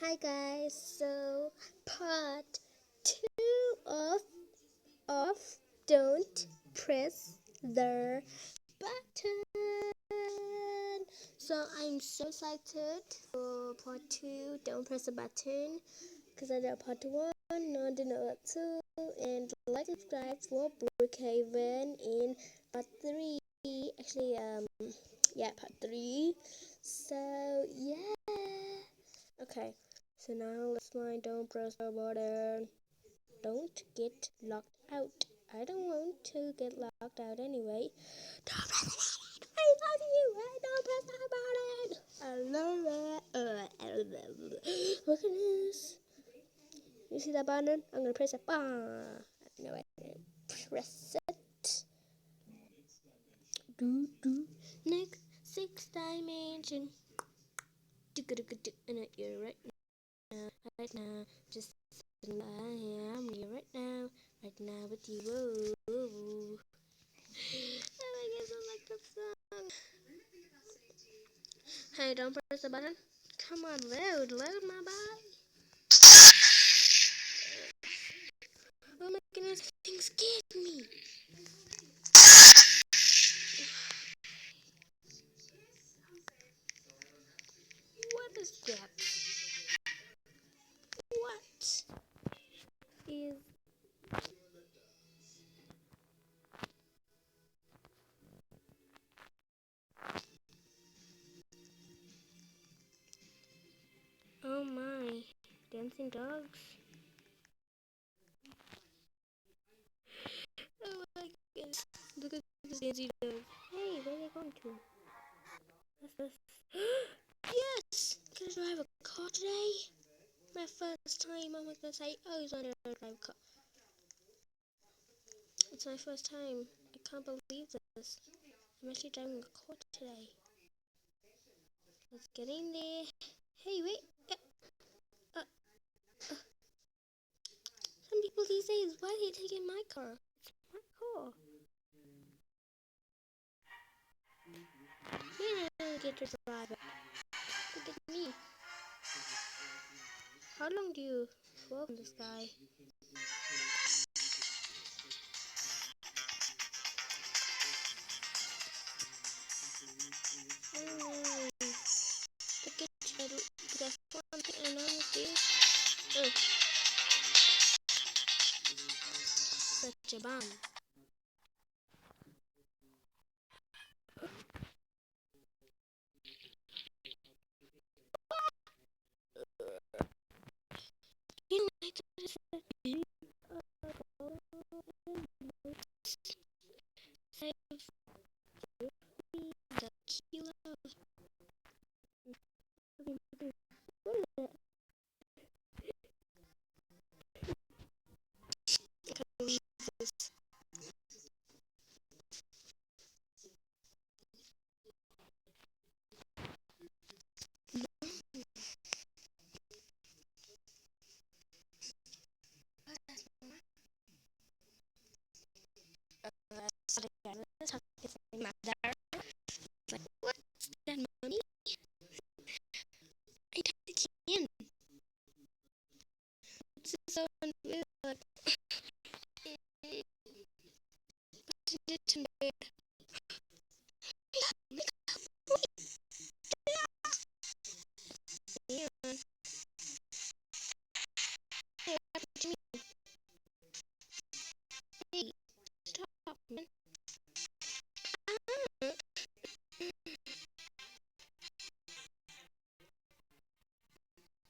Hi guys, so part 2 of don't press the button. So I'm so excited for part 2, don't press the button, because I did part 1, now I did part 2, and like and subscribe for Brookhaven in part 3. Actually, part 3. So yeah. Okay, so now let's find don't press the button. Don't get locked out. I don't want to get locked out anyway. Don't press the button. I love you. Don't press the button. I love it. Look at this. You see that button? I'm gonna press it. No, I didn't press it. Next 6 dimension. You're right now, just I am here right now with you. Oh my gosh, I like that song. Hey, don't press the button. Come on, load my body. Oh my goodness, things scared me. What is that? What is... Oh my, dancing dogs. Oh my goodness, look at this dancing dog. Hey, where are they going to? Yes! Can I drive a car today? My first time. I'm not gonna say, oh, he's on a drive a car. It's my first time. I can't believe this. I'm actually driving a car today. Let's get in there. Hey, wait. Some people these days, why are they taking my car? It's my car. Man, I don't get to drive it. Look at me. How long do you walk in the sky? Look at you. That's one thing I know this. Such a bomb. Save me the kilo. Like, what's that money? I don't can. This is so unfair. But it did to me.